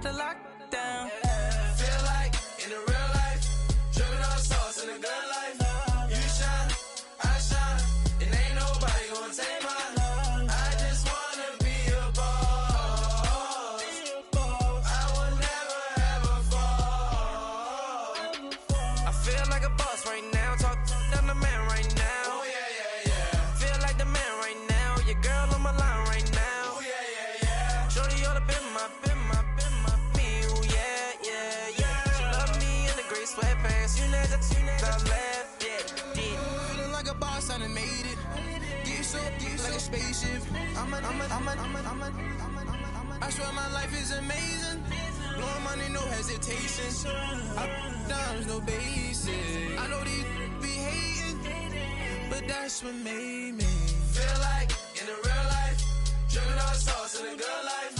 to lock down. Feel like in the real life, dripping on sauce in the good life. You shine, I shine, and ain't nobody gonna take mine. I just wanna be a boss. I will never ever fall. I feel like a boss right now, talk to the man right now. Oh yeah, yeah, yeah. Feel like the man right now, your girl on my line right now. Oh yeah, yeah, yeah. Shorty oughta been my me, ooh yeah, yeah, yeah. She love me in the gray sweatpants, you know that I left, yeah. Feeling like a boss, I done made it. Get so like a spaceship. I swear my life is amazing. Blowing money, no hesitation. Up, downs, no basic. I know these be hating, but that's what made me. Feel like in the real life, dripping on sauce in the good life.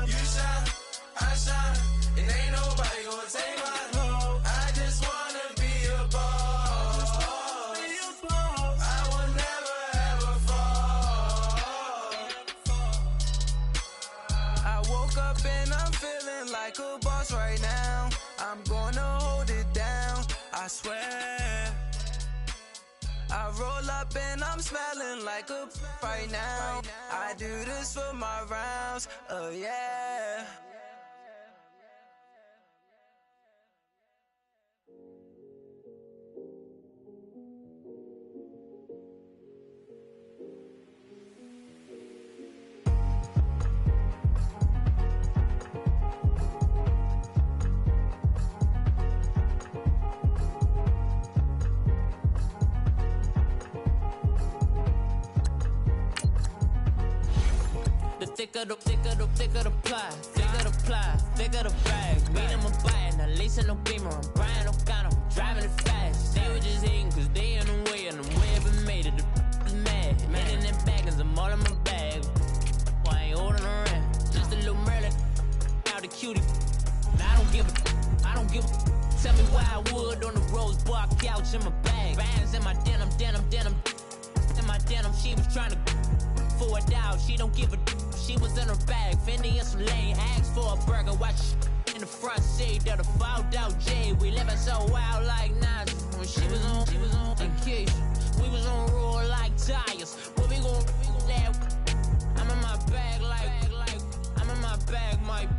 You shine, I shine, and ain't nobody gonna take mine. I just wanna be a boss. I will never ever fall. I woke up and I'm feeling like a boss right now. I'm gonna hold it down, I swear. I roll up and I'm smelling like a right now. I do this for my rounds, oh yeah. Thicker the ply, thicker the bag. Mean I'm a buyer, not lacing no beamer. I'm Brian O'Connor, driving it fast. They were just hating cause they in the way, and I'm way up and made it. The is mad, man in them baggins, I'm all in my bag. Why I ain't holding around? Just a little Merlin, out the cutie. I don't give a. Tell me why I would on the rose bar couch in my bag. Bands in my denim. In my denim, she was trying to for a doubt. She don't give a. She was in her bag, Fendi and some lane. Asked for a burger, watch in the front seat of the fouled out J. We living so wild like Nas. When she was on vacation, we was on roll like tires. What we gon' laugh? I'm in my bag like I'm in my bag, Mike.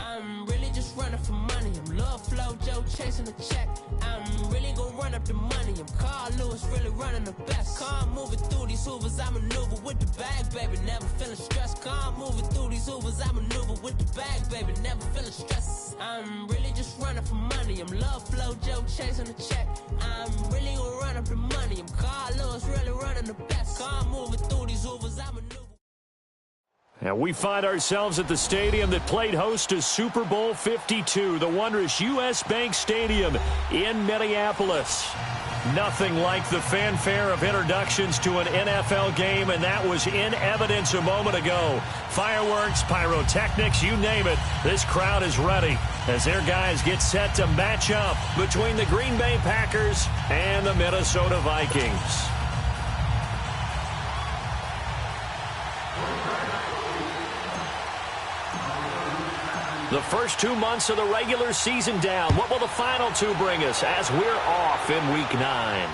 I'm really just running for money. I'm Love Flow Joe chasing the check. I'm really gon' run up the money. I'm Carl Lewis, really running the best. Car moving through these hoovers, I maneuver with the bag, baby. Never feeling stressed. Car moving through these hoovers, I maneuver with the bag, baby. Never feeling stressed. I'm really just running for money. I'm Love Flow Joe chasing the check. I'm really gon' run up the money. I'm Carl Lewis, really running the best. Car moving through these hoovers, I maneuver. And we find ourselves at the stadium that played host to Super Bowl 52, the wondrous U.S. Bank Stadium in Minneapolis. Nothing like the fanfare of introductions to an NFL game, and that was in evidence a moment ago. Fireworks, pyrotechnics, you name it. This crowd is ready as their guys get set to match up between the Green Bay Packers and the Minnesota Vikings. The first 2 months of the regular season down. What will the final two bring us as we're off in Week 9?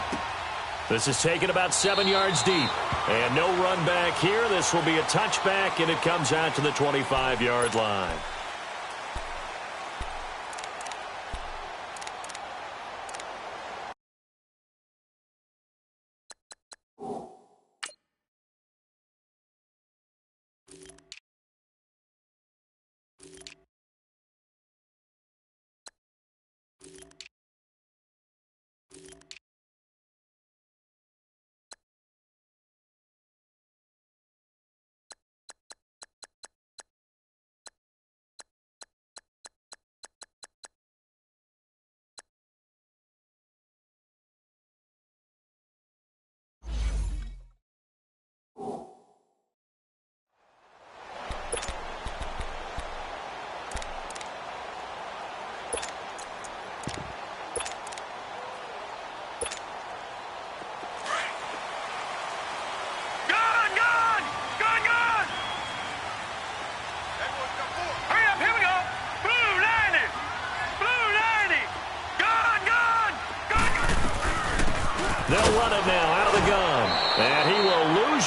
This is taken about 7 yards deep. And no run back here. This will be a touchback, and it comes out to the 25-yard line.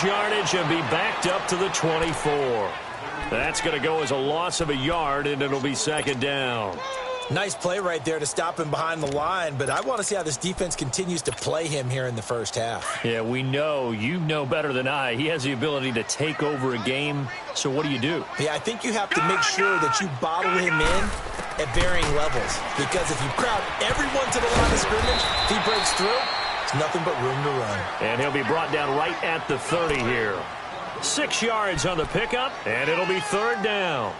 yardage and be backed up to the 24. That's going to go as a loss of a yard, and it'll be second down. Nice play right there to stop him behind the line, but I want to see how this defense continues to play him here in the first half. Yeah, we know. You know better than I. He has the ability to take over a game, so what do you do? Yeah, I think you have to make sure that you bottle him in at varying levels, because if you crowd everyone to the line of scrimmage, if he breaks through, it's nothing but room to run. And he'll be brought down right at the 30 here. 6 yards on the pickup, and it'll be third down.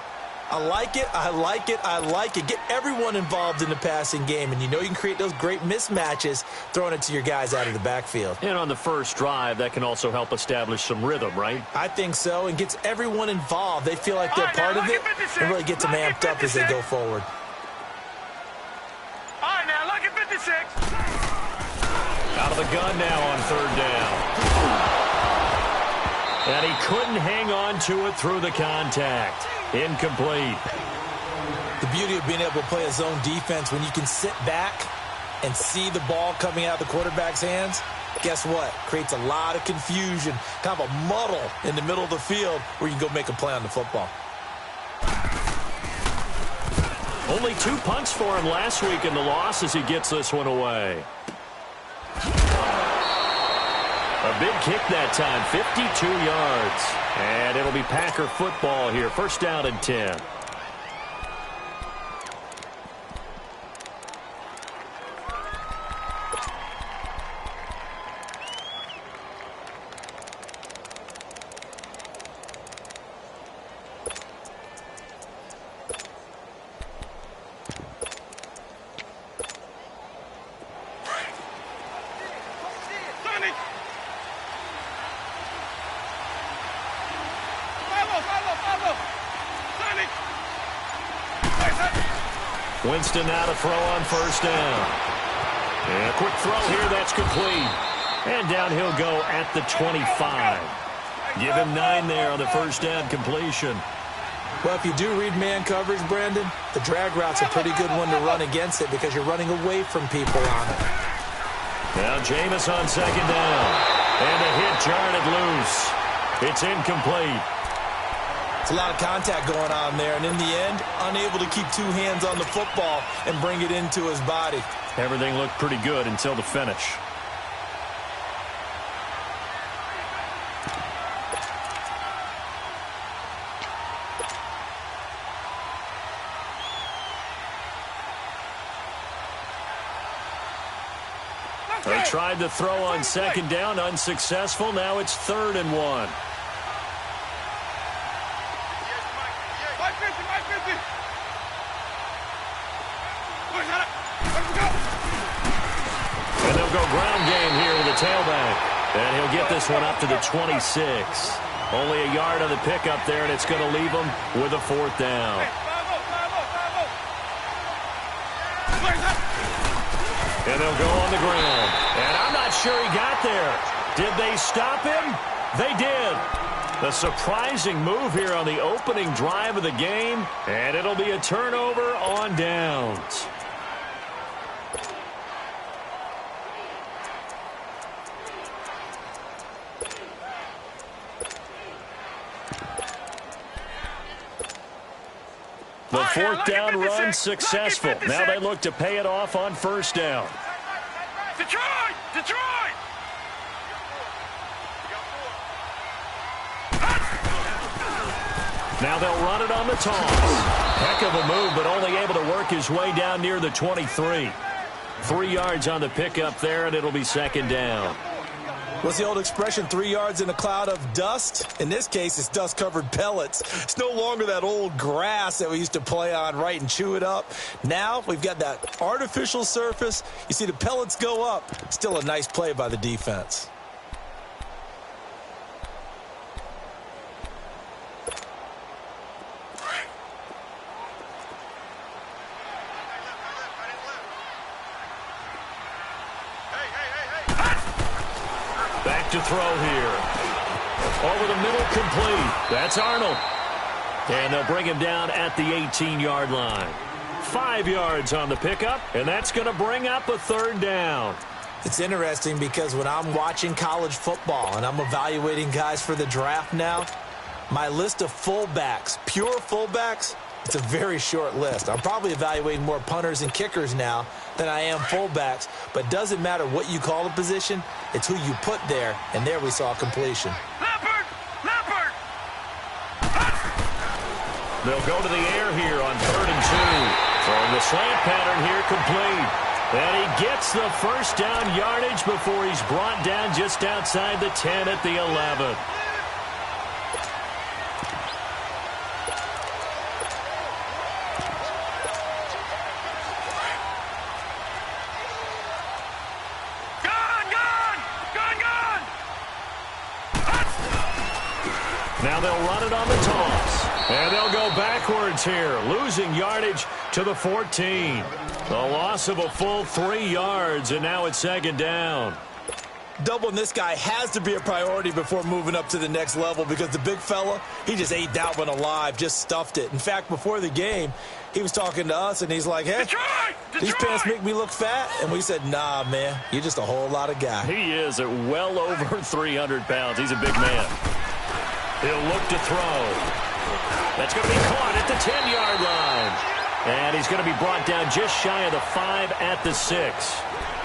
I like it, I like it, I like it. Get everyone involved in the passing game, and you know you can create those great mismatches throwing it to your guys out of the backfield. And on the first drive, that can also help establish some rhythm, right? I think so, and gets everyone involved. They feel like they're part of it and really get them amped up as they go forward. All right, now, look at 56. Out of the gun now on third down. And he couldn't hang on to it through the contact. Incomplete. The beauty of being able to play a zone defense when you can sit back and see the ball coming out of the quarterback's hands, guess what? Creates a lot of confusion, kind of a muddle in the middle of the field where you can go make a play on the football. Only 2 punts for him last week in the loss as he gets this one away. A big kick that time, 52 yards. And it'll be Packer football here, first down and 10. Winston now to throw on first down. And a quick throw here, that's complete. And down he'll go at the 25. Give him 9 there on the first down completion. Well, if you do read man coverage, Brandon, the drag route's a pretty good one to run against it because you're running away from people on it. Now Jameis on second down. And a hit jarred loose. It's incomplete. It's a lot of contact going on there, and in the end, unable to keep 2 hands on the football and bring it into his body. Everything looked pretty good until the finish. They tried to throw on second down, unsuccessful. Now it's 3rd and 1. And they'll go ground game here with the tailback. And he'll get this one up to the 26. Only a yard on the pickup there, and it's going to leave him with a 4th down. And they'll go on the ground. And I'm not sure he got there. Did they stop him? They did. A surprising move here on the opening drive of the game. And it'll be a turnover on downs. The 4th down run successful. Now they look to pay it off on first down. Detroit! Detroit! Now they'll run it on the toss. Heck of a move, but only able to work his way down near the 23. 3 yards on the pickup there, and it'll be second down. What's the old expression, 3 yards in a cloud of dust? In this case, it's dust-covered pellets. It's no longer that old grass that we used to play on, right, and chew it up. Now we've got that artificial surface. You see the pellets go up. Still a nice play by the defense. Back to throw here. Over the middle, complete. That's Arnold. And they'll bring him down at the 18-yard line. 5 yards on the pickup, and that's going to bring up a 3rd down. It's interesting because when I'm watching college football and I'm evaluating guys for the draft now, my list of fullbacks, pure fullbacks, it's a very short list. I'm probably evaluating more punters and kickers now than I am fullbacks, but it doesn't matter what you call the position, it's who you put there, and there we saw completion. Leopard! Leopard! They'll go to the air here on 3rd and 2. Throwing the slant pattern here complete. And he gets the first down yardage before he's brought down just outside the 10 at the 11. Now they'll run it on the toss. And they'll go backwards here, losing yardage to the 14. A loss of a full 3 yards, and now it's 2nd down. Doubling this guy has to be a priority before moving up to the next level because the big fella, he just ate that one alive, just stuffed it. In fact, before the game, he was talking to us, and he's like, hey, these pants make me look fat. And we said, nah, man, you're just a whole lot of guy. He is at well over 300 pounds. He's a big man. He'll look to throw. That's going to be caught at the 10-yard line. And he's going to be brought down just shy of the 5 at the 6.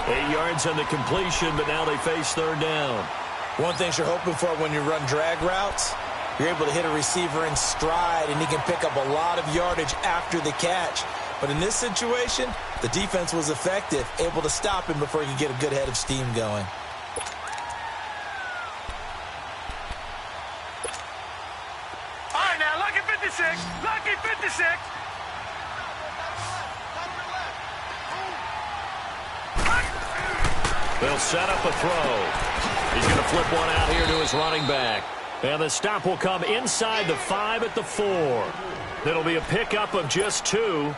8 yards on the completion, but now they face 3rd down. One thing you're hoping for when you run drag routes, you're able to hit a receiver in stride, and he can pick up a lot of yardage after the catch. But in this situation, the defense was effective, able to stop him before he could get a good head of steam going. All right, now, lucky 56. Lucky 56. They'll set up a throw. He's going to flip one out here to his running back. And the stop will come inside the 5 at the 4. It'll be a pickup of just 2.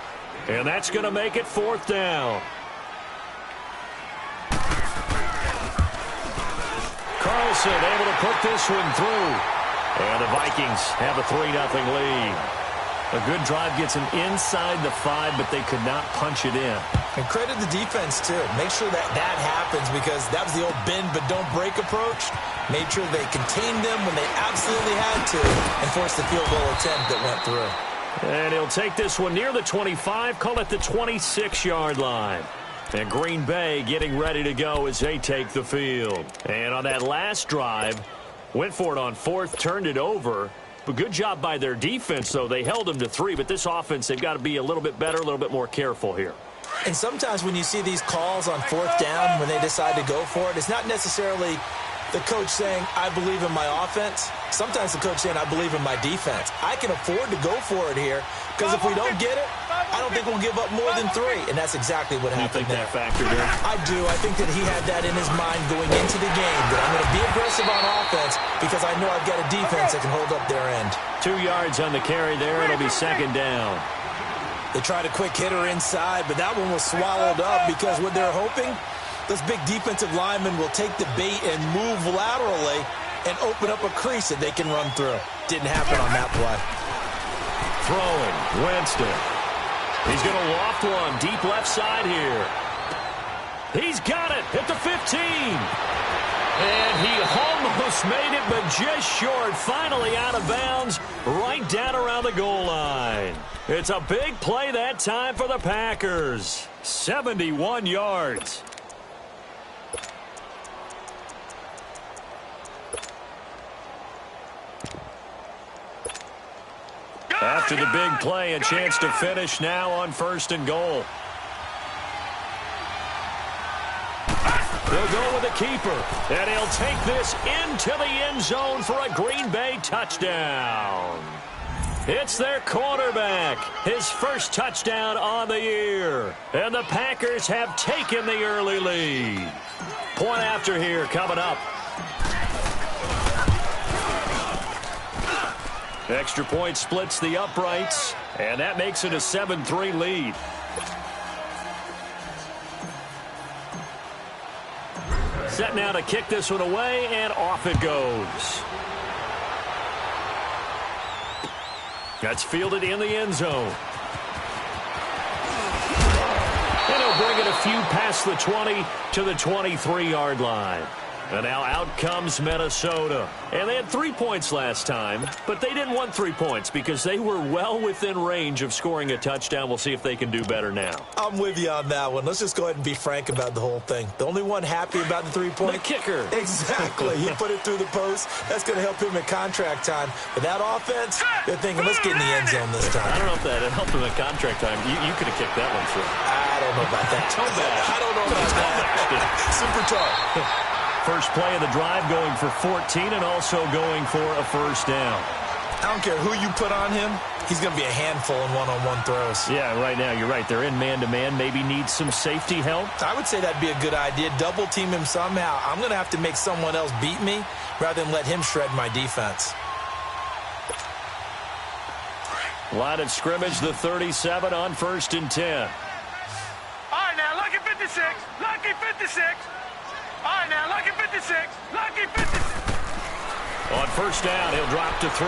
And that's going to make it 4th down. Carlson able to put this one through. And the Vikings have a 3-0 lead. A good drive gets him inside the 5, but they could not punch it in. And credit the defense, too. Make sure that happens because that was the old bend but don't break approach. Made sure they contained them when they absolutely had to and forced the field goal attempt that went through. And he'll take this one near the 25, call it the 26-yard line. And Green Bay getting ready to go as they take the field. And on that last drive, went for it on 4th, turned it over. But good job by their defense, though. They held them to 3, but this offense, they've got to be a little bit better, a little bit more careful here. And sometimes when you see these calls on 4th down, when they decide to go for it, it's not necessarily the coach saying, I believe in my offense. Sometimes the coach saying, I believe in my defense. I can afford to go for it here because if we don't get it, I don't think we'll give up more than 3. And that's exactly what happened there. You think that factored in? I do. I think that he had that in his mind going into the game, that I'm going to be aggressive on offense because I know I've got a defense that can hold up their end. 2 yards on the carry there. It'll be 2nd down. They tried a quick hitter inside, but that one was swallowed up because what they're hoping, this big defensive lineman will take the bait and move laterally and open up a crease that they can run through. Didn't happen on that play. Throwing, Winston. He's going to loft one deep left side here. He's got it at the 15. And he almost made it, but just short. Finally out of bounds, right down around the goal line. It's a big play that time for the Packers. 71 yards. After the big play, a chance to finish now on 1st and goal. They'll go with a keeper, and he'll take this into the end zone for a Green Bay touchdown. It's their quarterback, his first touchdown on the year. And the Packers have taken the early lead. Point after here coming up. Extra point splits the uprights, and that makes it a 7-3 lead. Set now to kick this one away, and off it goes. That's fielded in the end zone. And he'll bring it a few past the 20 to the 23-yard line. And now out comes Minnesota. And they had 3 points last time, but they didn't want 3 points because they were well within range of scoring a touchdown. We'll see if they can do better now. I'm with you on that one. Let's just go ahead and be frank about the whole thing. The only one happy about the 3-point? The kicker. Exactly. He put it through the post. That's going to help him in contract time. But that offense, they're thinking, let's get in the end zone this time. I don't know if that helped him in contract time. You could have kicked that one through. I don't know about that. I don't know about that. Super tough. First play of the drive going for 14 and also going for a first down. I don't care who you put on him. He's going to be a handful in one-on-one throws. Yeah, right now, you're right. They're in man-to-man. Maybe need some safety help. I would say that'd be a good idea. Double team him somehow. I'm going to have to make someone else beat me rather than let him shred my defense. Line of scrimmage, the 37 on 1st and 10. All right, now, lucky 56. Lucky 56. All right, now, lucky 56. Lucky 56. On first down, he'll drop to throw.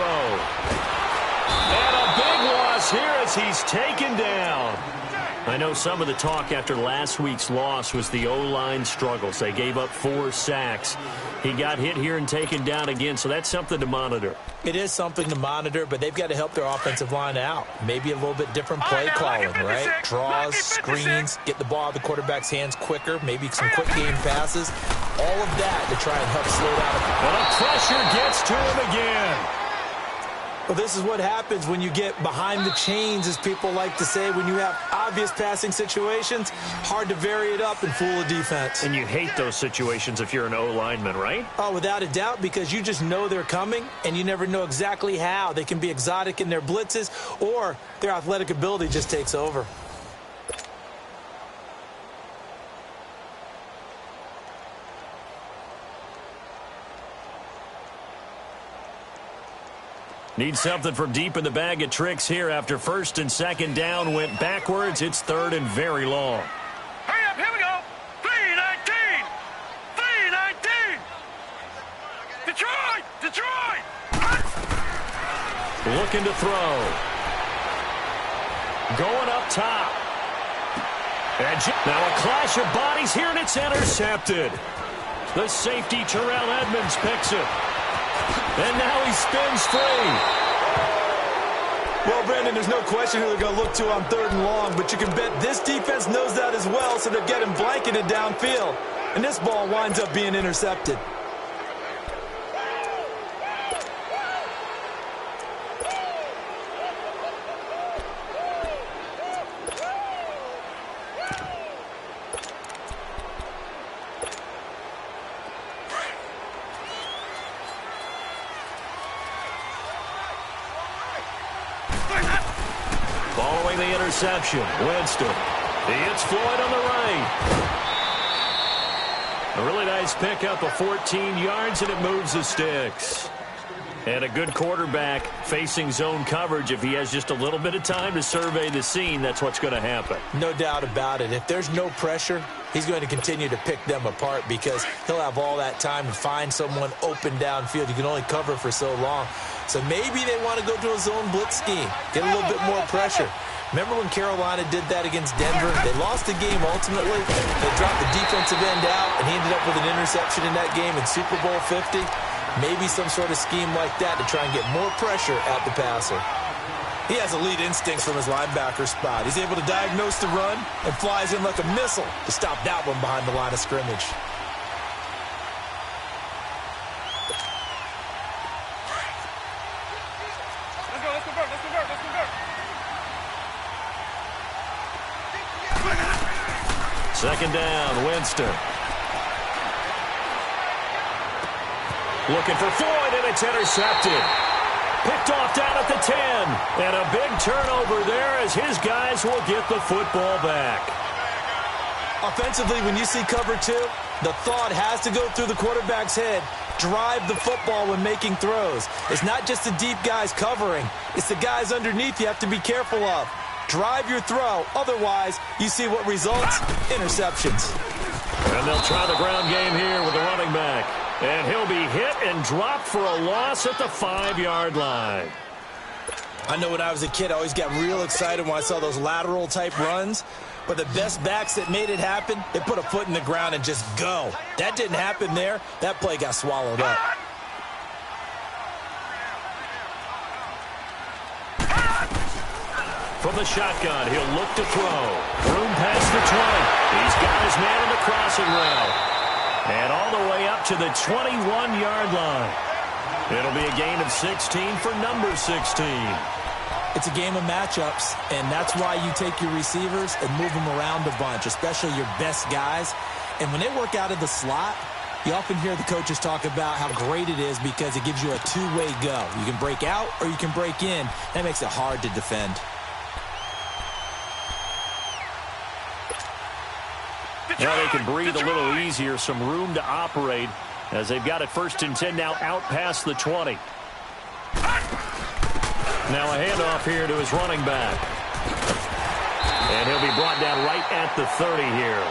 And a big loss here as he's taken down. I know some of the talk after last week's loss was the O-line struggles. They gave up 4 sacks. He got hit here and taken down again, so that's something to monitor. It is something to monitor, but they've got to help their offensive line out. Maybe a little bit different play calling, right? Draws, screens, get the ball out of the quarterback's hands quicker, maybe some quick game passes. All of that to try and help slow down. But the pressure gets to him again. Well, this is what happens when you get behind the chains, as people like to say. When you have obvious passing situations, hard to vary it up and fool a defense. And you hate those situations if you're an O-lineman, right? Oh, without a doubt, because you just know they're coming, and you never know exactly how. They can be exotic in their blitzes, or their athletic ability just takes over. Need something from deep in the bag of tricks here after 1st and 2nd down went backwards. It's 3rd and very long. Hurry up, here we go. 3-19. 3-19. Detroit. Detroit. Looking to throw. Going up top. And now a clash of bodies here, and it's intercepted. The safety, Terrell Edmonds, picks it. And now he spins free. Well, Brandon, there's no question who they're going to look to on 3rd and long, but you can bet this defense knows that as well, so they're getting blanketed downfield. And this ball winds up being intercepted. Following the interception, Winston. He hits Floyd on the right. A really nice pickup of 14 yards, and it moves the sticks. And a good quarterback facing zone coverage. If he has just a little bit of time to survey the scene, that's what's going to happen. No doubt about it. If there's no pressure, he's going to continue to pick them apart because he'll have all that time to find someone open downfield. You can only cover for so long. So maybe they want to go to a zone blitz scheme, get a little bit more pressure. Remember when Carolina did that against Denver? They lost the game ultimately. They dropped the defensive end out, and he ended up with an interception in that game in Super Bowl 50. Maybe some sort of scheme like that to try and get more pressure at the passer. He has elite instincts from his linebacker spot. He's able to diagnose the run and flies in like a missile to stop that one behind the line of scrimmage. Let's convert. 2nd down, Winston. Looking for Floyd, and it's intercepted. Picked off down at the 10. And a big turnover there as his guys will get the football back. Offensively, when you see cover 2, the thought has to go through the quarterback's head. Drive the football when making throws. It's not just the deep guys covering. It's the guys underneath you have to be careful of. Drive your throw. Otherwise, you see what results? Interceptions. And they'll try the ground game here with the running back. And he'll be hit and dropped for a loss at the 5-yard line. I know when I was a kid, I always got real excited when I saw those lateral type runs. But the best backs that made it happen, they put a foot in the ground and just go. That didn't happen there. That play got swallowed up. From the shotgun, he'll look to throw. Room past the 20. He's got his man in the crossing route. And all the way up to the 21-yard line. It'll be a gain of 16 for number 16. It's a game of matchups, and that's why you take your receivers and move them around a bunch, especially your best guys. And when they work out of the slot, you often hear the coaches talk about how great it is because it gives you a two-way go. You can break out or you can break in. That makes it hard to defend. Now they can breathe a little easier, some room to operate as they've got it 1st and 10 now out past the 20. Now a handoff here to his running back. And he'll be brought down right at the 30 here.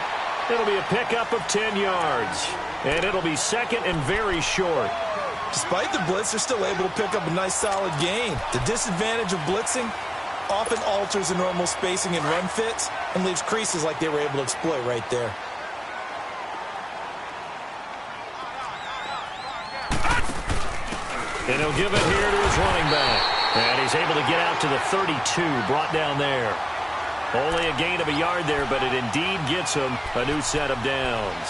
It'll be a pickup of 10 yards. And it'll be 2nd and very short. Despite the blitz, they're still able to pick up a nice solid gain. The disadvantage of blitzing often alters the normal spacing and run fits and leaves creases like they were able to exploit right there. And he'll give it here to his running back. And he's able to get out to the 32, brought down there. Only a gain of a yard there, but it indeed gets him a new set of downs.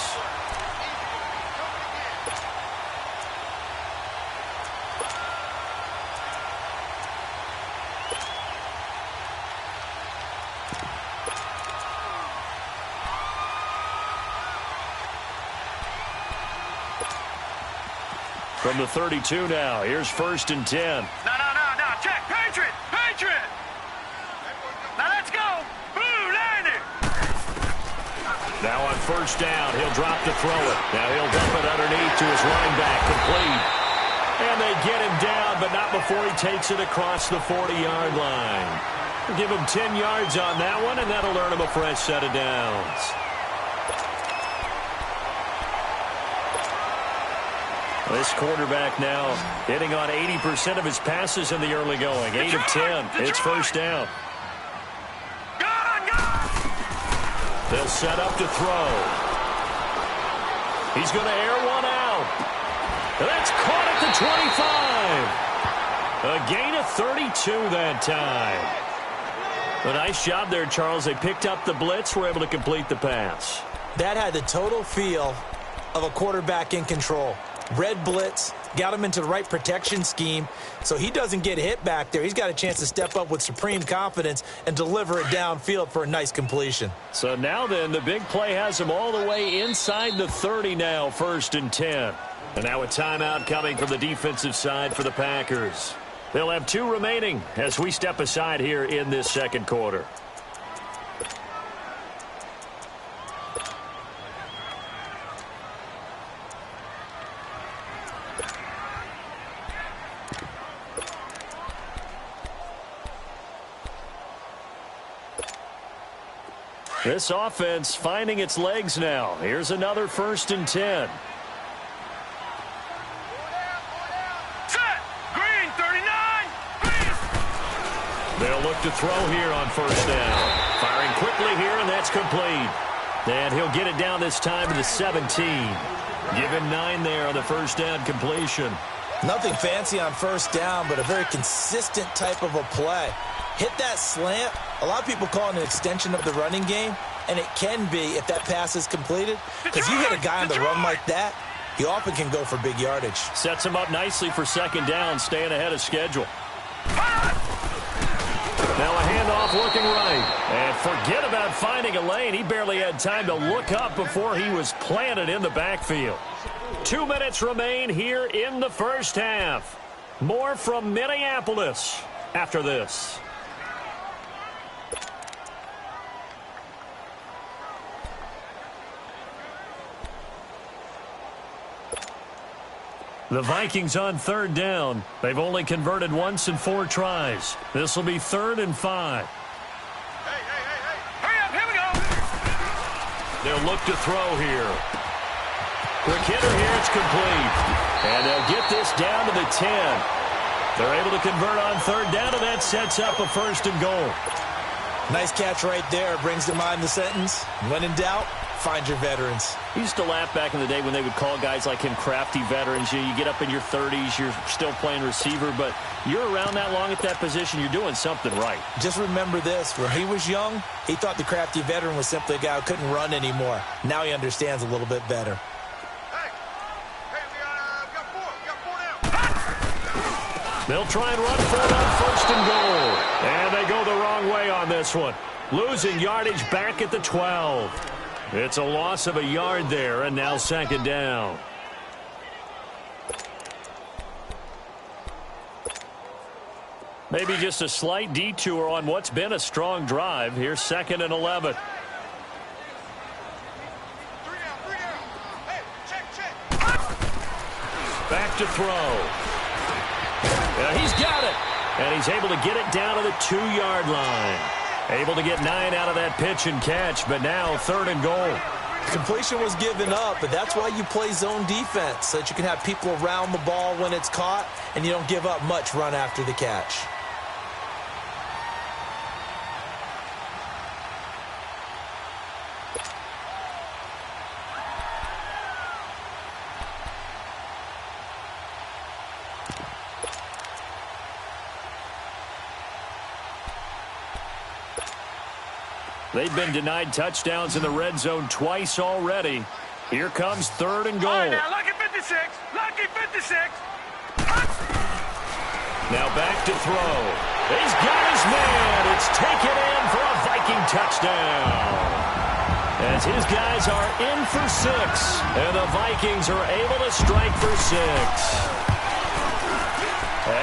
From the 32 now, here's 1st and 10. No. Check. Patriot. Now let's go. Blue, line it. Now on 1st down, he'll drop to throw it. Now he'll dump it underneath to his running back, complete. And they get him down, but not before he takes it across the 40-yard line. We'll give him 10 yards on that one, and that'll earn him a fresh set of downs. This quarterback now hitting on 80% of his passes in the early going. 8 of 10. It's 1st down. They'll set up to throw. He's going to air one out. That's caught at the 25. A gain of 32 that time. A nice job there, Charles. They picked up the blitz, were able to complete the pass. That had the total feel of a quarterback in control. Red blitz, got him into the right protection scheme, so he doesn't get hit back there. He's got a chance to step up with supreme confidence and deliver it downfield for a nice completion. So now then, the big play has him all the way inside the 30 now, 1st and 10. And now a timeout coming from the defensive side for the Packers. They'll have 2 remaining as we step aside here in this 2nd quarter. This offense finding its legs now. Here's another 1st and 10. Set. Green, 39. They'll look to throw here on 1st down. Firing quickly here, and that's complete. And he'll get it down this time to the 17. Give him 9 there on the 1st down completion. Nothing fancy on 1st down, but a very consistent type of a play. Hit that slant. A lot of people call it an extension of the running game, and it can be if that pass is completed. Because you hit a guy on the run like that, he often can go for big yardage. Sets him up nicely for 2nd down, staying ahead of schedule. Now a handoff looking right. And forget about finding a lane. He barely had time to look up before he was planted in the backfield. 2 minutes remain here in the 1st half. More from Minneapolis after this. The Vikings on 3rd down. They've only converted once in 4 tries. This will be 3rd and 5. Hurry up, here we go. They'll look to throw here. Quick hitter here, it's complete. And they'll get this down to the 10. They're able to convert on third down, and that sets up a 1st and goal. Nice catch right there. Brings to mind the sentence, when in doubt, find your veterans. I used to laugh back in the day when they would call guys like him crafty veterans. You get up in your 30s, you're still playing receiver, but you're around that long at that position, you're doing something right. Just remember this. When he was young, he thought the crafty veteran was simply a guy who couldn't run anymore. Now he understands a little bit better. They'll try and run for it on 1st and goal. And they go the wrong way on this one. Losing yardage back at the 12. It's a loss of a yard there, and now 2nd down. Maybe just a slight detour on what's been a strong drive. Here's 2nd and 11. Back to throw. Yeah, he's got it. And he's able to get it down to the 2-yard line. Able to get 9 out of that pitch and catch, but now 3rd and goal. Completion was given up, but that's why you play zone defense, so that you can have people around the ball when it's caught, and you don't give up much run after the catch. They've been denied touchdowns in the red zone twice already. Here comes 3rd and goal. All right, now, lucky 56. Lucky 56. Now back to throw. He's got his man. It's taken in for a Viking touchdown. As his guys are in for 6. And the Vikings are able to strike for 6.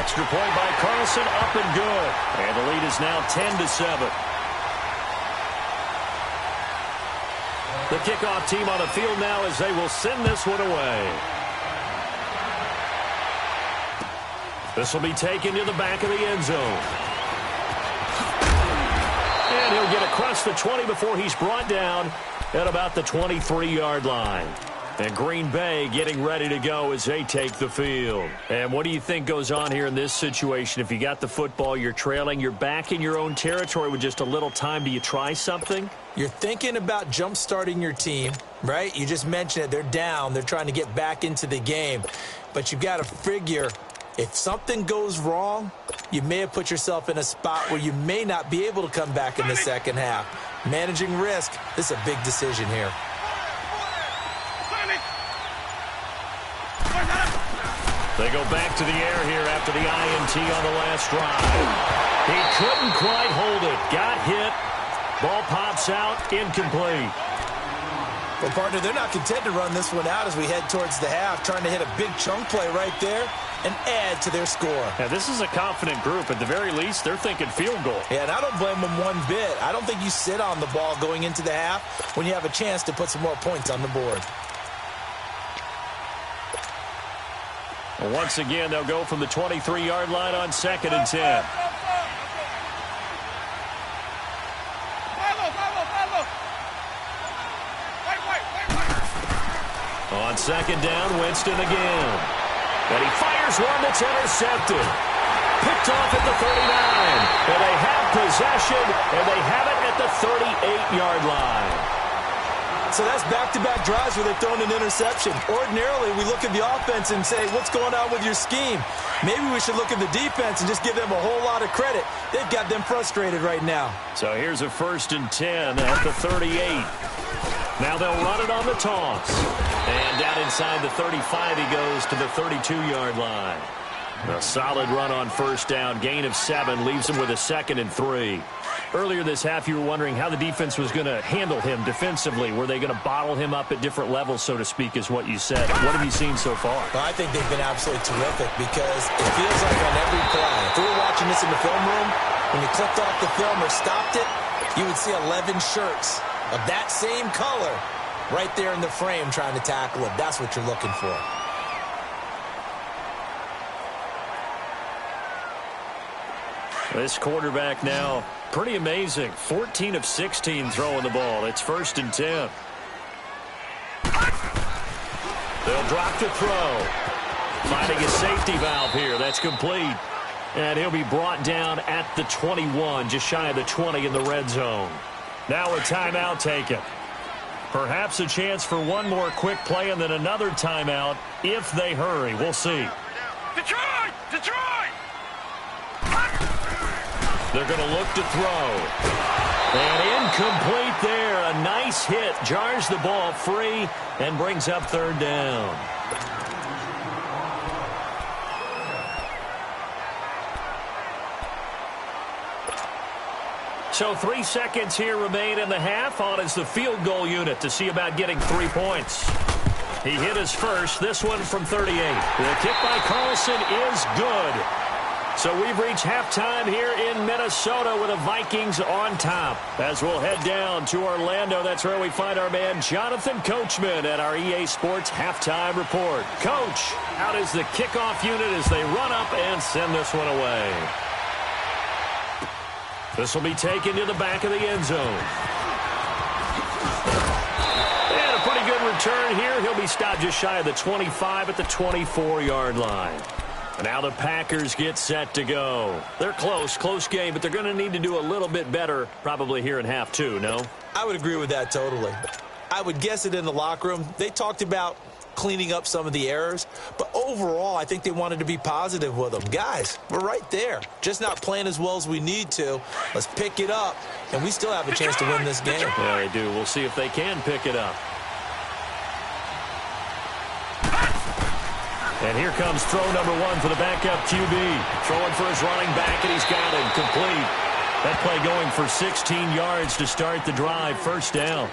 Extra point by Carlson, up and good. And the lead is now 10-7. The kickoff team on the field now as they will send this one away. This will be taken to the back of the end zone. And he'll get across the 20 before he's brought down at about the 23-yard line. And Green Bay getting ready to go as they take the field. And what do you think goes on here in this situation? If you got the football, you're trailing, you're back in your own territory with just a little time. Do you try something? You're thinking about jump-starting your team, right? You just mentioned it. They're down. They're trying to get back into the game. But you've got to figure, if something goes wrong, you may have put yourself in a spot where you may not be able to come back in the second half. Managing risk, this is a big decision here. They go back to the air here after the INT on the last drive. He couldn't quite hold it. Got hit. Ball pops out. Incomplete. Well, partner, they're not content to run this one out as we head towards the half, trying to hit a big chunk play right there and add to their score. Now, this is a confident group. At the very least, they're thinking field goal. Yeah, and I don't blame them one bit. I don't think you sit on the ball going into the half when you have a chance to put some more points on the board. Once again, they'll go from the 23-yard line on 2nd and 10. On 2nd down, Winston again. And he fires one that's intercepted. Picked off at the 39. And they have possession, and they have it at the 38-yard line. So that's back-to-back drives where they've thrown an interception. Ordinarily, we look at the offense and say, what's going on with your scheme? Maybe we should look at the defense and just give them a whole lot of credit. They've got them frustrated right now. So here's a 1st and 10 at the 38. Now they'll run it on the toss. And down inside the 35, he goes to the 32-yard line. A solid run on 1st down. Gain of 7 leaves him with a 2nd and 3. Earlier this half, you were wondering how the defense was going to handle him defensively. Were they going to bottle him up at different levels, so to speak, is what you said. What have you seen so far? Well, I think they've been absolutely terrific because it feels like on every play. If we were watching this in the film room, when you clicked off the film or stopped it, you would see 11 shirts of that same color right there in the frame trying to tackle him. That's what you're looking for. This quarterback now, pretty amazing. 14 of 16 throwing the ball. It's 1st and 10. They'll drop to throw. Finding a safety valve here. That's complete. And he'll be brought down at the 21, just shy of the 20 in the red zone. Now a timeout taken. Perhaps a chance for one more quick play and then another timeout if they hurry. We'll see. Detroit! Detroit! They're going to look to throw. And incomplete there. A nice hit. Jars the ball free and brings up third down. So 3 seconds here remain in the half. On is the field goal unit to see about getting 3 points. He hit his first. This one from 38. The kick by Carlson is good. So we've reached halftime here in Minnesota with the Vikings on top. As we'll head down to Orlando, that's where we find our man Jonathan Coachman at our EA Sports Halftime Report. Coach, out is the kickoff unit as they run up and send this one away. This will be taken to the back of the end zone. And a pretty good return here. He'll be stopped just shy of the 25 at the 24-yard line. And now the Packers get set to go. They're close game, but they're going to need to do a little bit better probably here in half two, no? I would agree with that totally. I would guess it in the locker room. They talked about cleaning up some of the errors, but overall, I think they wanted to be positive with them. Guys, we're right there. Just not playing as well as we need to. Let's pick it up, and we still have a chance to win this game. Yeah, they do. We'll see if they can pick it up. And here comes throw number one for the backup QB. Throwing for his running back, and he's got it complete. That play going for 16 yards to start the drive. First down.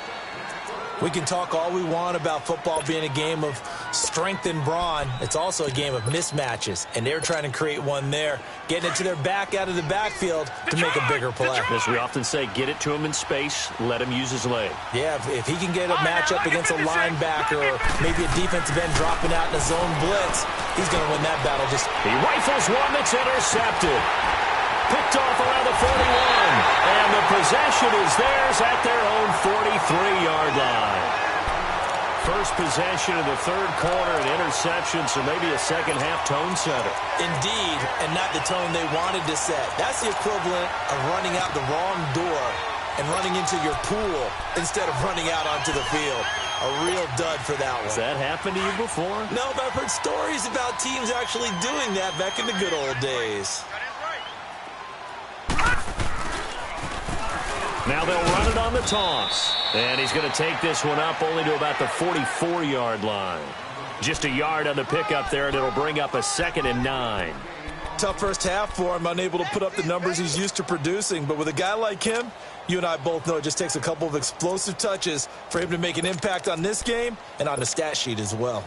We can talk all we want about football being a game of strength and brawn. It's also a game of mismatches, and they're trying to create one there, getting it to their back out of the backfield to make a bigger play. As we often say, get it to him in space, let him use his leg. Yeah, if he can get a matchup against a linebacker or maybe a defensive end dropping out in a zone blitz, he's going to win that battle. He rifles one that's intercepted. Picked off around the 41. And the possession is theirs at their own 43-yard line. First possession of the third quarter, an interception, so maybe a second-half tone setter. Indeed, and not the tone they wanted to set. That's the equivalent of running out the wrong door and running into your pool instead of running out onto the field. A real dud for that one. Has that happened to you before? No, but I've heard stories about teams actually doing that back in the good old days. Now they'll run it on the toss. And he's going to take this one up only to about the 44-yard line. Just a yard on the pickup there, and it'll bring up a 2nd and 9. Tough first half for him, unable to put up the numbers he's used to producing. But with a guy like him, you and I both know it just takes a couple of explosive touches for him to make an impact on this game and on the stat sheet as well.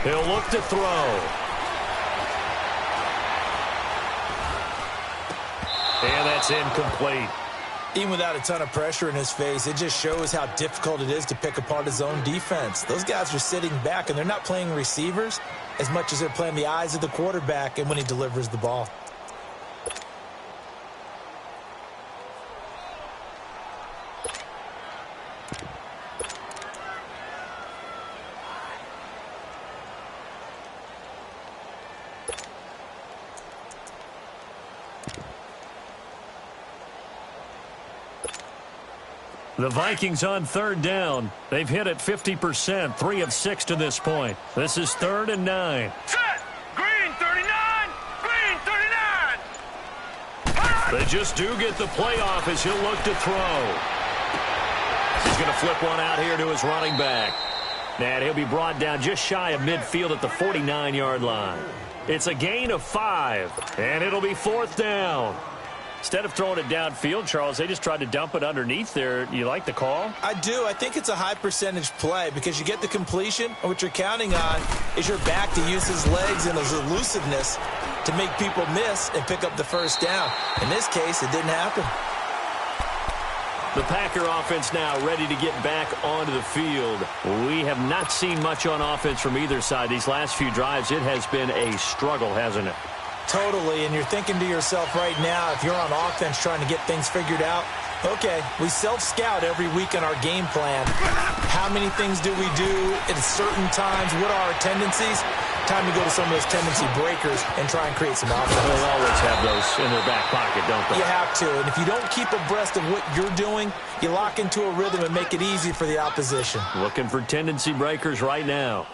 He'll look to throw. And that's incomplete. Even without a ton of pressure in his face, it just shows how difficult it is to pick apart his own defense. Those guys are sitting back, and they're not playing receivers as much as they're playing the eyes of the quarterback and when he delivers the ball. The Vikings on third down. They've hit it 50%, 3 of 6 to this point. This is 3rd and 9. Set! Green 39! Green 39! They just do get the playoff as he'll look to throw. He's going to flip one out here to his running back. And he'll be brought down just shy of midfield at the 49-yard line. It's a gain of 5, and it'll be 4th down. Instead of throwing it downfield, Charles, they just tried to dump it underneath there. You like the call? I do. I think it's a high-percentage play because you get the completion, and what you're counting on is your back to use his legs and his elusiveness to make people miss and pick up the first down. In this case, it didn't happen. The Packer offense now ready to get back onto the field. We have not seen much on offense from either side. These last few drives, it has been a struggle, hasn't it? Totally, and you're thinking to yourself right now, if you're on offense trying to get things figured out, Okay, we self-scout every week in our game plan. How many things do we do at certain times? What are our tendencies? Time to go to some of those tendency breakers and try and create some offense. They'll always have those in their back pocket, don't they? You have to, and if you don't keep abreast of what you're doing, you lock into a rhythm and make it easy for the opposition. Looking for tendency breakers right now.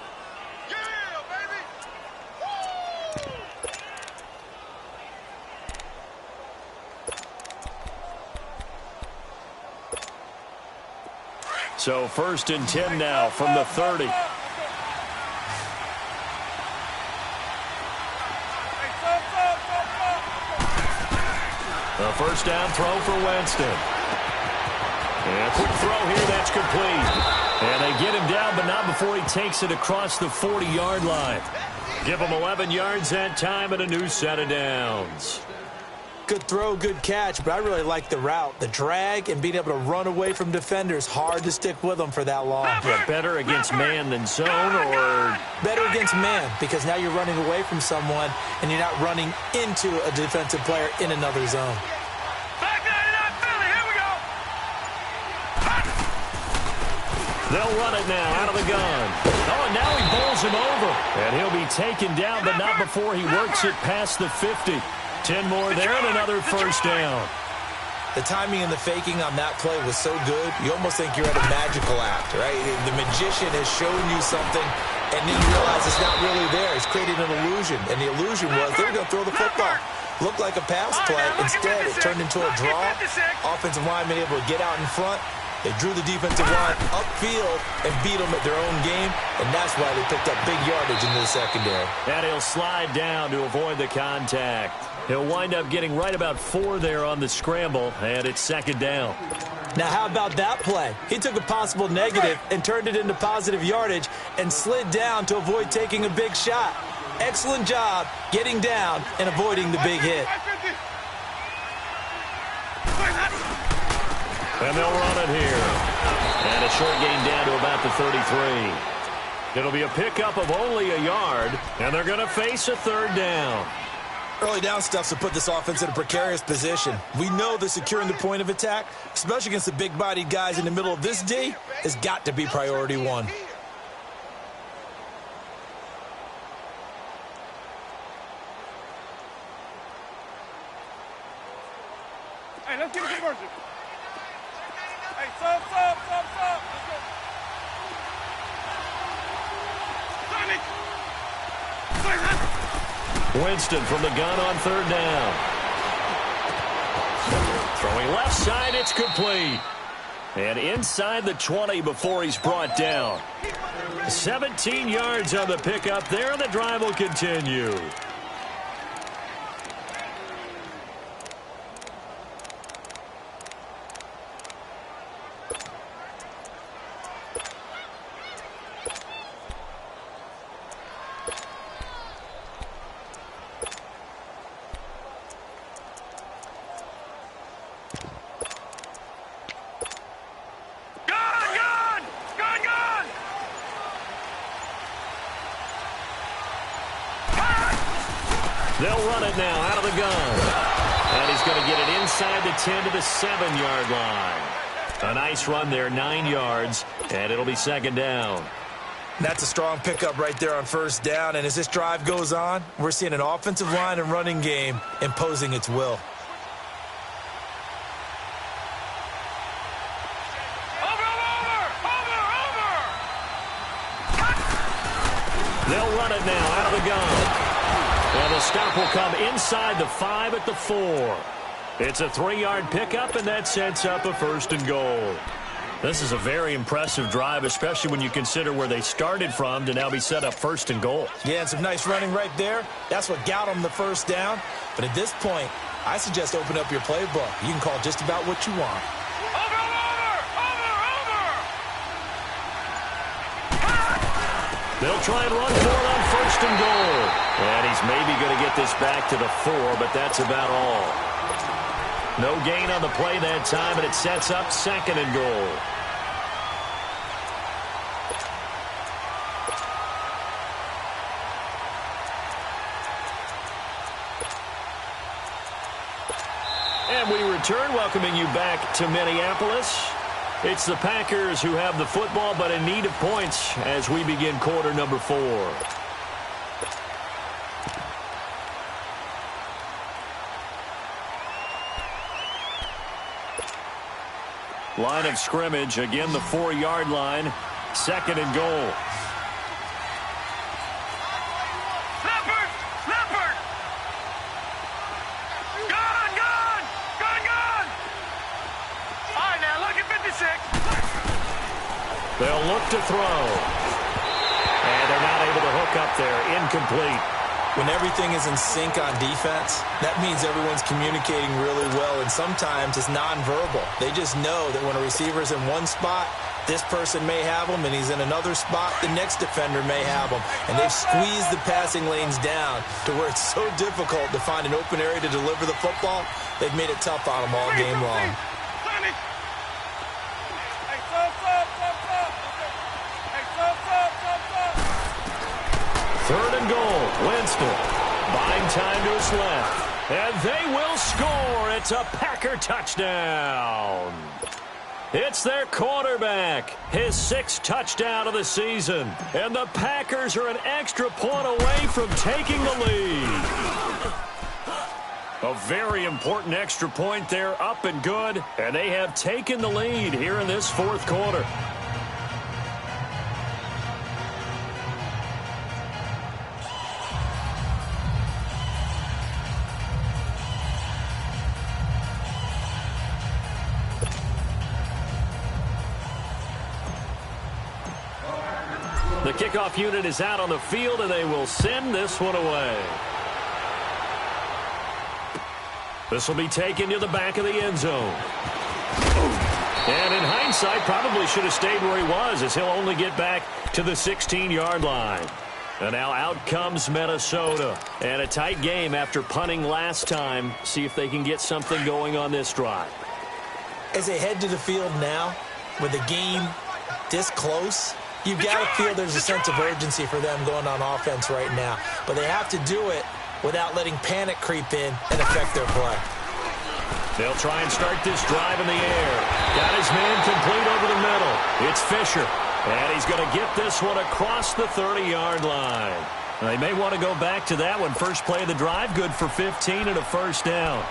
So 1st and 10 now from the 30. The first down throw for Winston. And a quick throw here, that's complete. And they get him down, but not before he takes it across the 40-yard line. Give him 11 yards that time and a new set of downs. Good throw, good catch, but I really like the route. The drag and being able to run away from defenders, hard to stick with them for that long. Yeah, better against man than zone, or? Better against man, because now you're running away from someone and you're not running into a defensive player in another zone. They'll run it now out of the gun. Oh, and now he bowls him over. And he'll be taken down, but not before he works it past the 50. 10 more there and another first down. The timing and the faking on that play was so good, you almost think you're at a magical act, right? The magician has shown you something, and then you realize it's not really there. It's created an illusion, and the illusion was they were going to throw the football. Looked like a pass play. Instead, it turned into a draw. Offensive lineman able to get out in front. They drew the defensive line upfield and beat them at their own game, and that's why they picked up big yardage in the secondary. And he'll slide down to avoid the contact. He'll wind up getting right about 4 there on the scramble, and it's 2nd down. Now, how about that play? He took a possible negative and turned it into positive yardage and slid down to avoid taking a big shot. Excellent job getting down and avoiding the big hit. And they'll run it here. And a short gain down to about the 33. It'll be a pickup of only a yard, and they're going to face a 3rd down. Early down stuff to put this offense in a precarious position. We know that securing the point of attack, especially against the big-bodied guys in the middle of this D, has got to be priority one. Hey, let's get a conversion. Hey, sub. Let's go. Winston from the gun on 3rd down. Throwing left side, it's complete. And inside the 20 before he's brought down. 17 yards on the pickup there, and the drive will continue. They'll run it now out of the gun. And he's going to get it inside the 10 to the 7-yard line. A nice run there, 9 yards, and it'll be 2nd down. That's a strong pickup right there on 1st down. And as this drive goes on, we're seeing an offensive line and running game imposing its will. They'll run it now out of the gun. And the stop will come inside the 5 at the 4. It's a 3-yard pickup, and that sets up a 1st and goal. This is a very impressive drive, especially when you consider where they started from to now be set up 1st and goal. Yeah, and some nice running right there. That's what got them the 1st down. But at this point, I suggest open up your playbook. You can call just about what you want. They'll try and run for it on 1st and goal. And he's maybe going to get this back to the 4, but that's about all. No gain on the play that time, and it sets up 2nd and goal. And we return, welcoming you back to Minneapolis. It's the Packers who have the football, but in need of points as we begin quarter number 4. Line of scrimmage, again the 4-yard line, 2nd and goal. Leopard! Gone! All right, now, look at 56. They'll look to throw. And they're not able to hook up there. Incomplete. When everything is in sync on defense, that means everyone's communicating really well, and sometimes it's nonverbal. They just know that when a receiver's in one spot, this person may have him, and he's in another spot, the next defender may have him. And they've squeezed the passing lanes down to where it's so difficult to find an open area to deliver the football. They've made it tough on them all game long. Third and goal. Winston buying time to his left. And they will score. It's a Packer touchdown. It's their quarterback, his 6th touchdown of the season. And the Packers are an extra point away from taking the lead. A very important extra point there, up and good. And they have taken the lead here in this 4th quarter. The kickoff unit is out on the field, and they will send this one away. This will be taken to the back of the end zone. And in hindsight, probably should have stayed where he was, as he'll only get back to the 16-yard line. And now out comes Minnesota. And a tight game after punting last time. See if they can get something going on this drive. As they head to the field now, with the game this close, you've got to feel there's a sense of urgency for them going on offense right now. But they have to do it without letting panic creep in and affect their play. They'll try and start this drive in the air. Got his man complete over the middle. It's Fisher. And he's going to get this one across the 30-yard line. They may want to go back to that one. First play of the drive, good for 15 and a first down.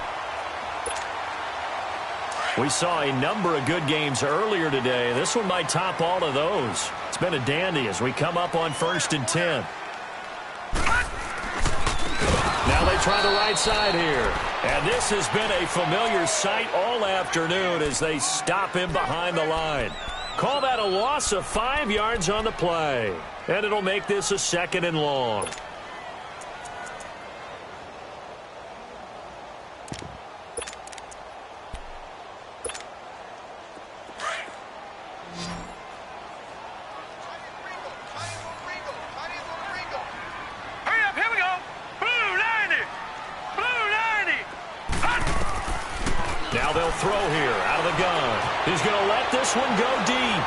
We saw a number of good games earlier today. This one might top all of those. It's been a dandy as we come up on 1st and 10. Now they try the right side here. And this has been a familiar sight all afternoon as they stop him behind the line. Call that a loss of 5 yards on the play. And it'll make this a 2nd and long. Throw here out of the gun. He's going to let this one go deep.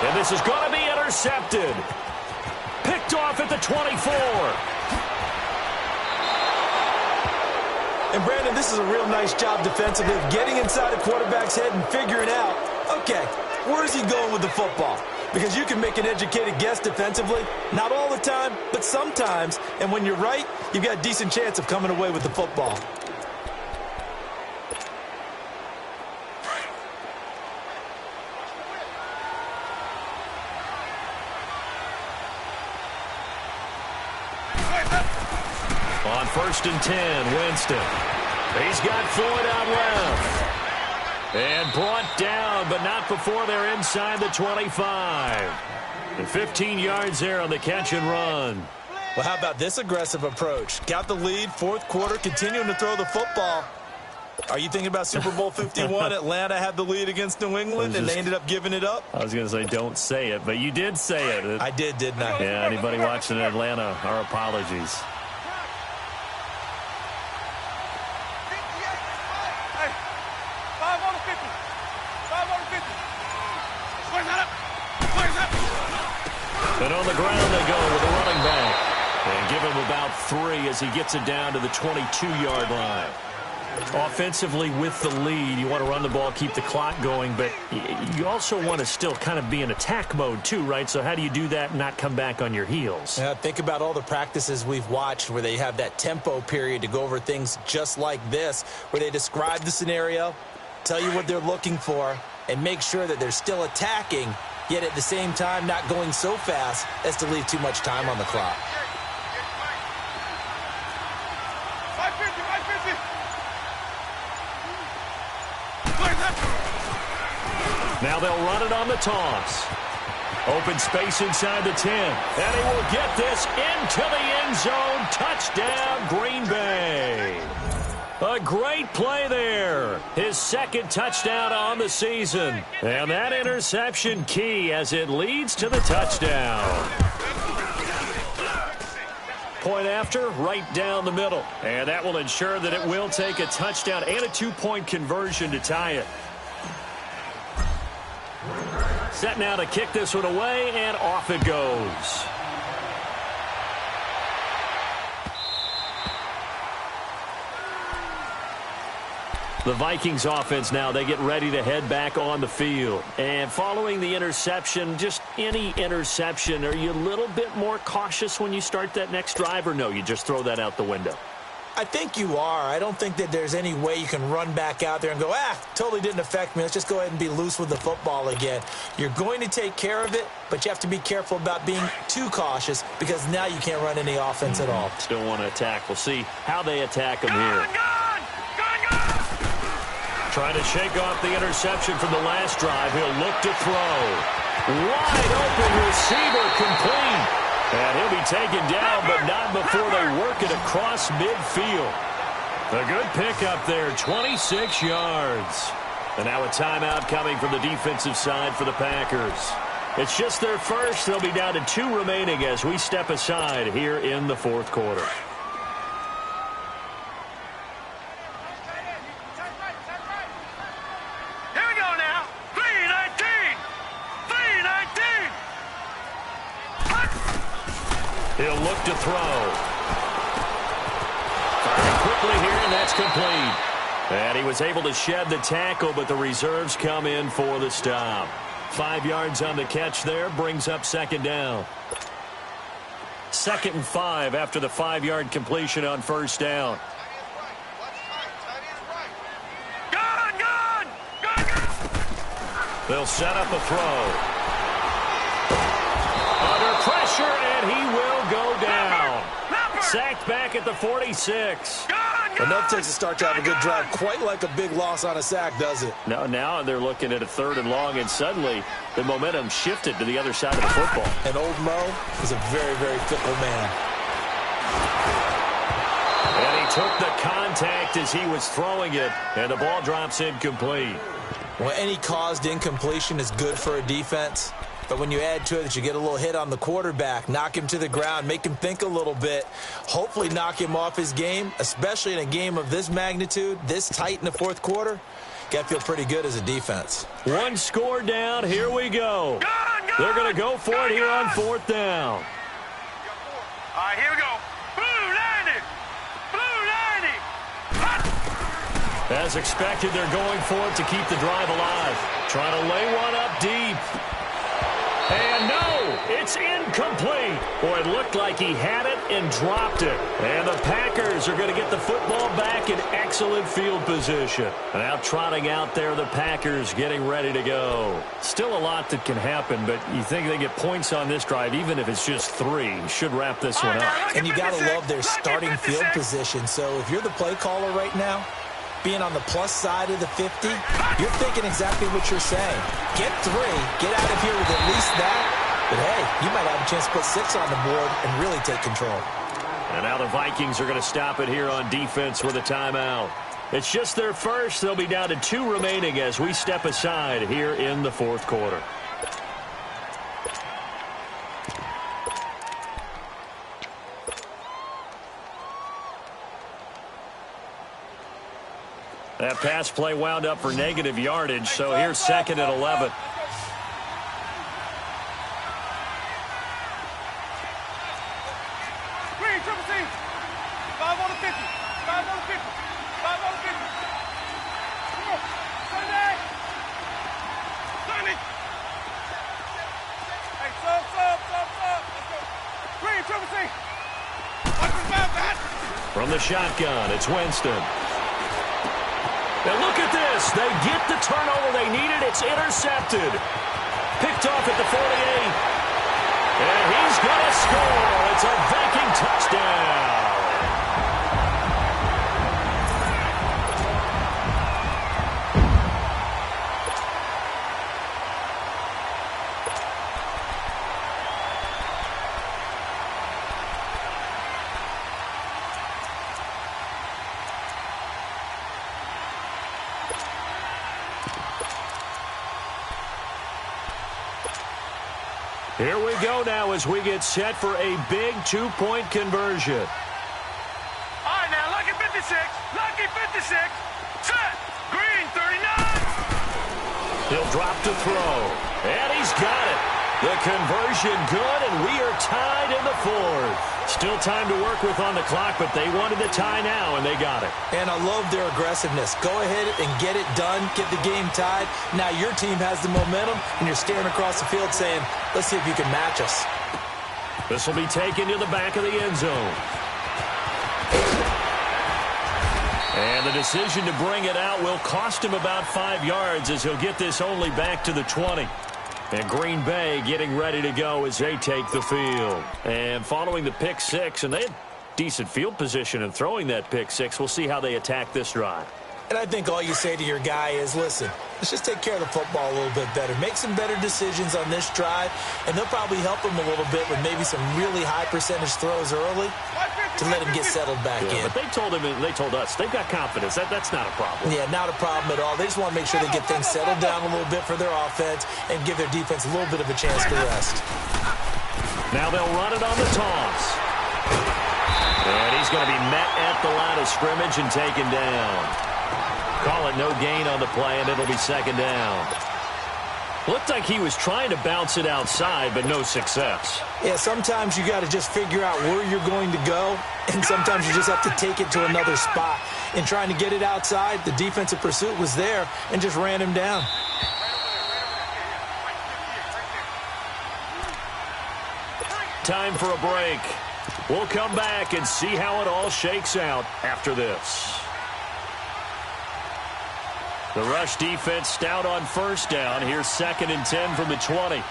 And this is going to be intercepted. Picked off at the 24. And Brandon, this is a real nice job defensively of getting inside a quarterback's head and figuring out, okay, where is he going with the football? Because you can make an educated guess defensively. Not all the time, but sometimes. And when you're right, you've got a decent chance of coming away with the football. On 1st and 10, Winston. He's got Floyd out left. And brought down, but not before they're inside the 25. And 15 yards there on the catch and run. Well, how about this aggressive approach? Got the lead, 4th quarter, continuing to throw the football. Are you thinking about Super Bowl 51? Atlanta had the lead against New England, and they ended up giving it up? I was going to say don't say it, but you did say it. I did, didn't I? Yeah, anybody watching Atlanta, our apologies. And on the ground they go with the running back. And give him about 3 as he gets it down to the 22-yard line. Offensively with the lead, you want to run the ball, keep the clock going, but you also want to still kind of be in attack mode too, right? So how do you do that and not come back on your heels? Yeah, think about all the practices we've watched where they have that tempo period to go over things just like this, where they describe the scenario, tell you what they're looking for, and make sure that they're still attacking, yet at the same time not going so fast as to leave too much time on the clock. Now they'll run it on the toss. Open space inside the 10. And he will get this into the end zone. Touchdown, Green Bay. A great play there. His second touchdown on the season. And that interception key as it leads to the touchdown. Point after, right down the middle. And that will ensure that it will take a touchdown and a 2-point conversion to tie it. Set now to kick this one away, and off it goes. The Vikings offense now, they get ready to head back on the field. And following the interception, just any interception, are you a little bit more cautious when you start that next drive, or no, you just throw that out the window? I think you are. I don't think that there's any way you can run back out there and go, totally didn't affect me. Let's just go ahead and be loose with the football again. You're going to take care of it, but you have to be careful about being too cautious because now you can't run any offense at all. Still want to attack. We'll see how they attack them here. Trying to shake off the interception from the last drive. He'll look to throw. Wide open receiver complete. And he'll be taken down, but not before they work it across midfield. A good pickup there, 26 yards. And now a timeout coming from the defensive side for the Packers. It's just their first. They'll be down to 2 remaining as we step aside here in the fourth quarter. He'll look to throw. Firing quickly here, and that's complete. And he was able to shed the tackle, but the reserves come in for the stop. 5 yards on the catch there, brings up second down. 2nd and 5 after the 5-yard completion on first down. They'll set up a throw. Under pressure, and he will go down. Sacked back at the 46. Enough takes a start to have a good drive. Quite like a big loss on a sack, does it? Now they're looking at a 3rd and long, and suddenly the momentum shifted to the other side of the football. And old Mo is a very, very fickle man. And he took the contact as he was throwing it, and the ball drops incomplete. Well, any caused incompletion is good for a defense. But when you add to it that you get a little hit on the quarterback, knock him to the ground, make him think a little bit, hopefully knock him off his game, especially in a game of this magnitude, this tight in the fourth quarter, got to feel pretty good as a defense. 1 score down. Here we go. They're going to go for it here on 4th down. All right, here we go. Blue 90. Blue 90. Hot. As expected, they're going for it to keep the drive alive. Trying to lay one up deep. And no, it's incomplete. Boy, it looked like he had it and dropped it. And the Packers are going to get the football back in excellent field position. And now trotting out there, the Packers getting ready to go. Still a lot that can happen, but you think they get points on this drive, even if it's just 3. Should wrap this one up. And you got to love their starting field position. So if you're the play caller right now, being on the plus side of the 50, you're thinking exactly what you're saying. Get 3, get out of here with at least that. But hey, you might have a chance to put 6 on the board and really take control. And now the Vikings are going to stop it here on defense with a timeout. It's just their first. They'll be down to 2 remaining as we step aside here in the fourth quarter. That pass play wound up for negative yardage, so here's 2nd and 11. Green, triple C. 5 on the 50. 5 on the 50. From the shotgun, it's Winston. And look at this. They get the turnover they needed. It's intercepted. Picked off at the 48. And he's going to score. It's a Viking touchdown. Here we go now as we get set for a big two-point conversion. All right, now, lucky 56. Lucky 56. Set. Green, 39. He'll drop to throw. And he's got it. The conversion good, and we are tied in the fourth. Still time to work with on the clock, but they wanted the tie now, and they got it. And I love their aggressiveness. Go ahead and get it done. Get the game tied. Now your team has the momentum, and you're staring across the field saying, let's see if you can match us. This will be taken to the back of the end zone. And the decision to bring it out will cost him about 5 yards as he'll get this only back to the 20. And Green Bay getting ready to go as they take the field. And following the pick six, and they had decent field position in throwing that pick six. We'll see how they attack this drive. And I think all you say to your guy is, listen, let's just take care of the football a little bit better. Make some better decisions on this drive, and they'll probably help him a little bit with maybe some really high percentage throws early to let him get settled back in. But they told us, they've got confidence. That's not a problem. Yeah, not a problem at all. They just want to make sure they get things settled down a little bit for their offense and give their defense a little bit of a chance to rest. Now they'll run it on the toss. And he's going to be met at the line of scrimmage and taken down. Call it no gain on the play, and it'll be second down. Looked like he was trying to bounce it outside, but no success. Yeah, sometimes you got to just figure out where you're going to go, and sometimes you just have to take it to another spot. In trying to get it outside, the defensive pursuit was there and just ran him down. Time for a break. We'll come back and see how it all shakes out after this. The rush defense stout on first down. Here's 2nd and 10 from the 20. All right,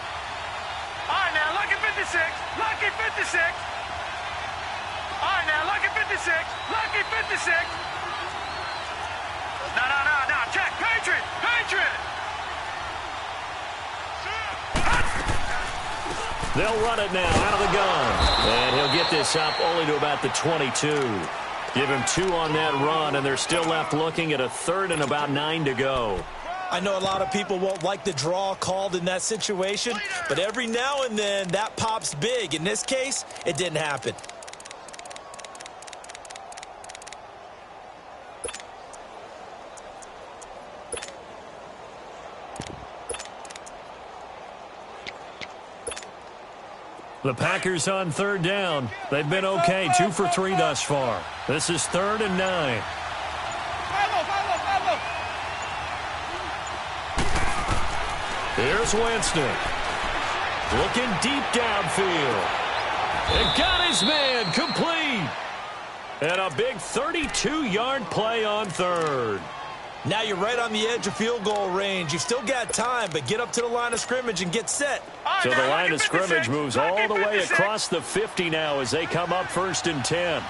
now, lucky 56. Lucky 56. All right, now, lucky 56. Lucky 56. No. Check. Patriot. They'll run it now out of the gun. And he'll get this up only to about the 22. Give him 2 on that run, and they're still left looking at a 3rd and about 9 to go. I know a lot of people won't like the draw called in that situation, but every now and then that pops big. In this case, it didn't happen. The Packers on 3rd down. They've been okay, 2 for 3 thus far. This is 3rd and 9. Here's Winston. Looking deep downfield. And got his man complete. And a big 32-yard play on 3rd. Now you're right on the edge of field goal range. You've still got time, but get up to the line of scrimmage and get set. So the line of scrimmage moves all the way across the 50 now as they come up 1st and 10.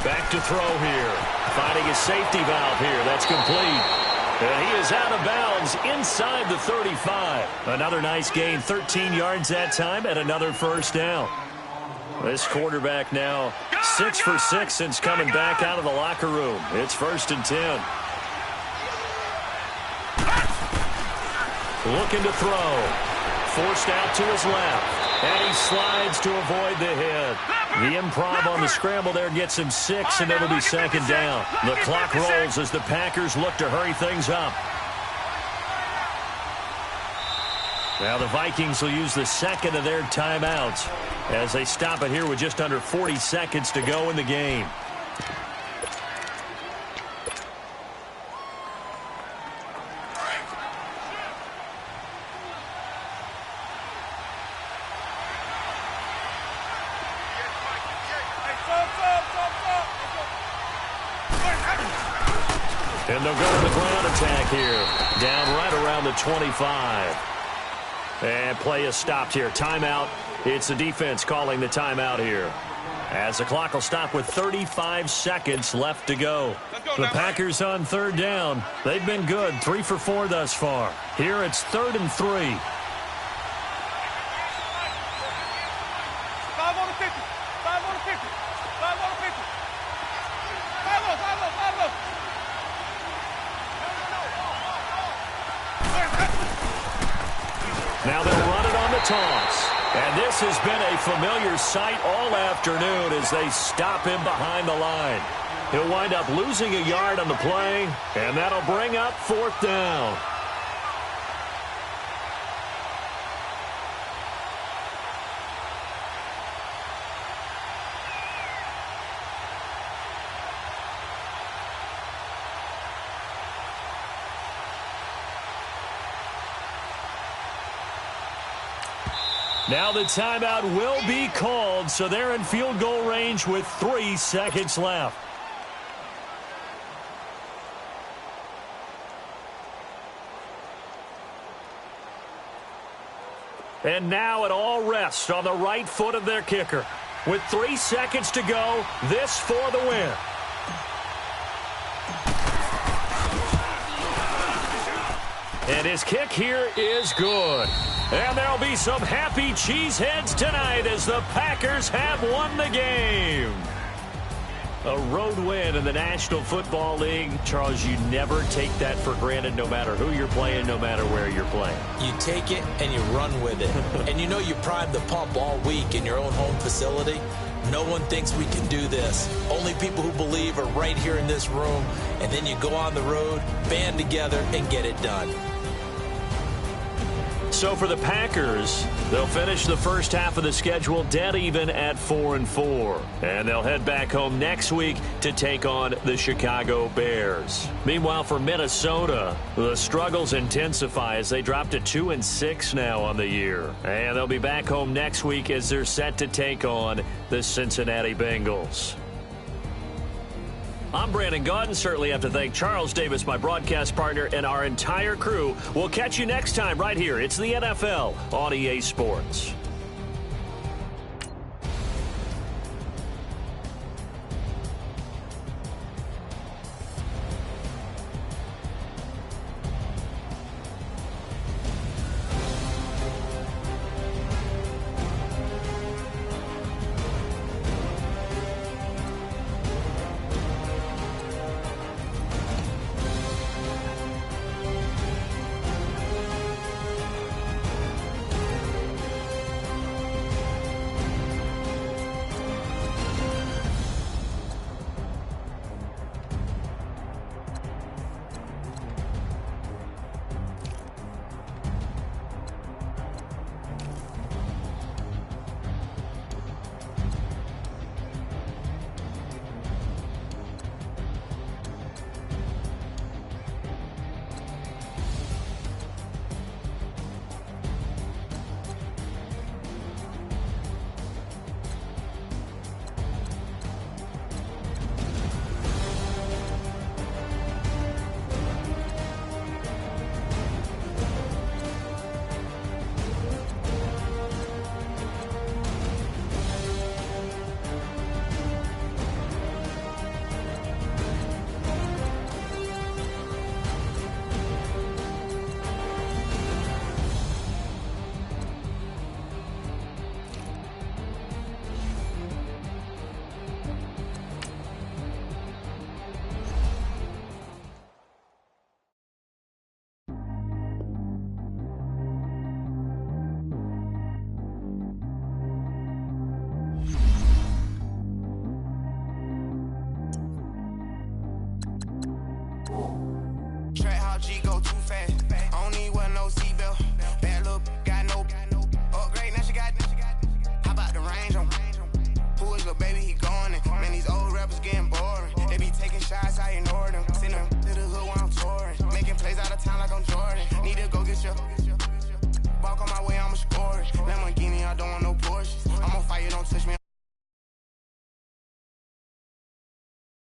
Back to throw here. Finding a safety valve here. That's complete. And he is out of bounds inside the 35. Another nice gain, 13 yards that time, and another 1st down. This quarterback now 6 for 6 since coming back out of the locker room. It's 1st and 10. Looking to throw. Forced out to his left. And he slides to avoid the hit. The improv on the scramble there gets him 6, and it'll be 2nd down. The clock rolls as the Packers look to hurry things up. Now the Vikings will use the 2nd of their timeouts as they stop it here with just under 40 seconds to go in the game. And they'll go on the ground attack here. Down right around the 25. And play is stopped here. Timeout. It's the defense calling the timeout here. As the clock will stop with 35 seconds left to go. The Packers on third down. They've been good. 3 for 4 thus far. Here it's 3rd and 3. 5 on the 50. 5 on the 50. 5 on the 50. 5 on, 5 on, 5 on. Now they'll run it on the toss. And this has been a familiar sight all afternoon as they stop him behind the line. He'll wind up losing a yard on the play, and that'll bring up 4th down. Now the timeout will be called, so they're in field goal range with 3 seconds left. And now it all rests on the right foot of their kicker. With 3 seconds to go, this for the win. And his kick here is good. And there'll be some happy cheeseheads tonight as the Packers have won the game. A road win in the National Football League. Charles, you never take that for granted no matter who you're playing, no matter where you're playing. You take it and you run with it. And you know you primed the pump all week in your own home facility. No one thinks we can do this. Only people who believe are right here in this room. And then you go on the road, band together, and get it done. So for the Packers, they'll finish the first half of the schedule dead even at 4-4. And they'll head back home next week to take on the Chicago Bears. Meanwhile, for Minnesota, the struggles intensify as they drop to 2-6 now on the year. And they'll be back home next week as they're set to take on the Cincinnati Bengals. I'm Brandon Gaudin. Certainly have to thank Charles Davis, my broadcast partner, and our entire crew. We'll catch you next time right here. It's the NFL on EA Sports.